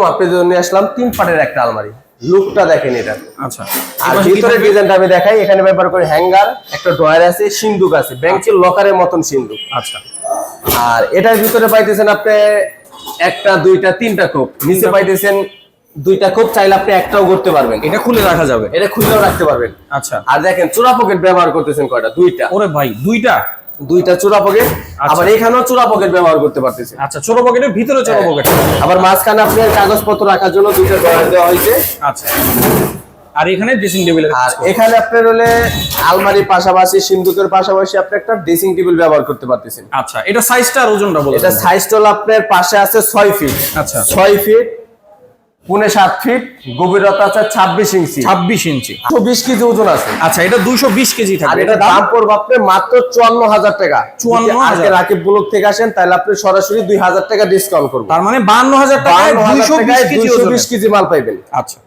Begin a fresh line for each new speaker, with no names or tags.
একদম আপনাদের জন্য আসলাম 3 পাটের একটা আলমারি, লুকটা দেখেন এটা।
আচ্ছা,
আর ভিতরে ডিজাইনটা আমি দেখাই, এখানে ব্যবহার করে হ্যাঙ্গার, একটা ড্রয়ার আছে, সিন্দুক আছে, ব্যাংকের লকারের মতন সিন্দুক।
আচ্ছা,
আর এটার ভিতরে পাইতেছেন আপনি একটা, দুইটা, তিনটা কোপ, নিচে পাইতেছেন দুইটা কোপ, চাইলে আপনি একটাও করতে পারবেন,
এটা খুলে রাখা যাবে,
এটা খুলেও রাখতে পারবেন।
আচ্ছা,
আর দেখেন চূড়া পকেট ব্যবহার করতেছেন কয়টা, দুইটা।
ওরে ভাই, দুইটা
চূড়া পকেট,
আচ্ছা।
আবার এখানেও চূড়া পকেট ব্যবহার করতে পারতেছেন।
আচ্ছা, ছোট পকেটের ভিতরে ছোট পকেট,
আবার মাঝখানে আপনি কাগজপত্র রাখার জন্য দুইটা ড্রয়ার দেওয়া হয়েছে।
আচ্ছা, আর এখানে ড্রেসিং টেবিল,
আর এখানে আপনার হলে আলমারির পাশাপাশি, সিন্দুকের পাশাপাশি আপনি একটা ড্রেসিং টেবিল ব্যবহার করতে পারতেছেন।
আচ্ছা, এটা সাইজটা আর ওজনটা বলুন।
এটা সাইজটা হলো আপনার পাশে আছে 6 ফিট,
আচ্ছা,
6 ফিট, পুনে 7 ফিট, গভীরতা আছে 26 ইঞ্চি,
26 ইঞ্চি,
120 কেজি ওজন আছে।
আচ্ছা, এটা 220 কেজি
আর
থাকবে।
এটা দাম পড়বে আপনার মাত্র 54,000 টাকা।
54,000
আজকে রাকিব ব্লক থেকে আসেন, তাহলে আপনি সরাসরি 2,000 টাকা ডিসকাউন্ট করবেন।
তার মানে 52,000 টাকায় 220 কেজি ওজন।
220 কেজি মাল পাইবেন।
আচ্ছা।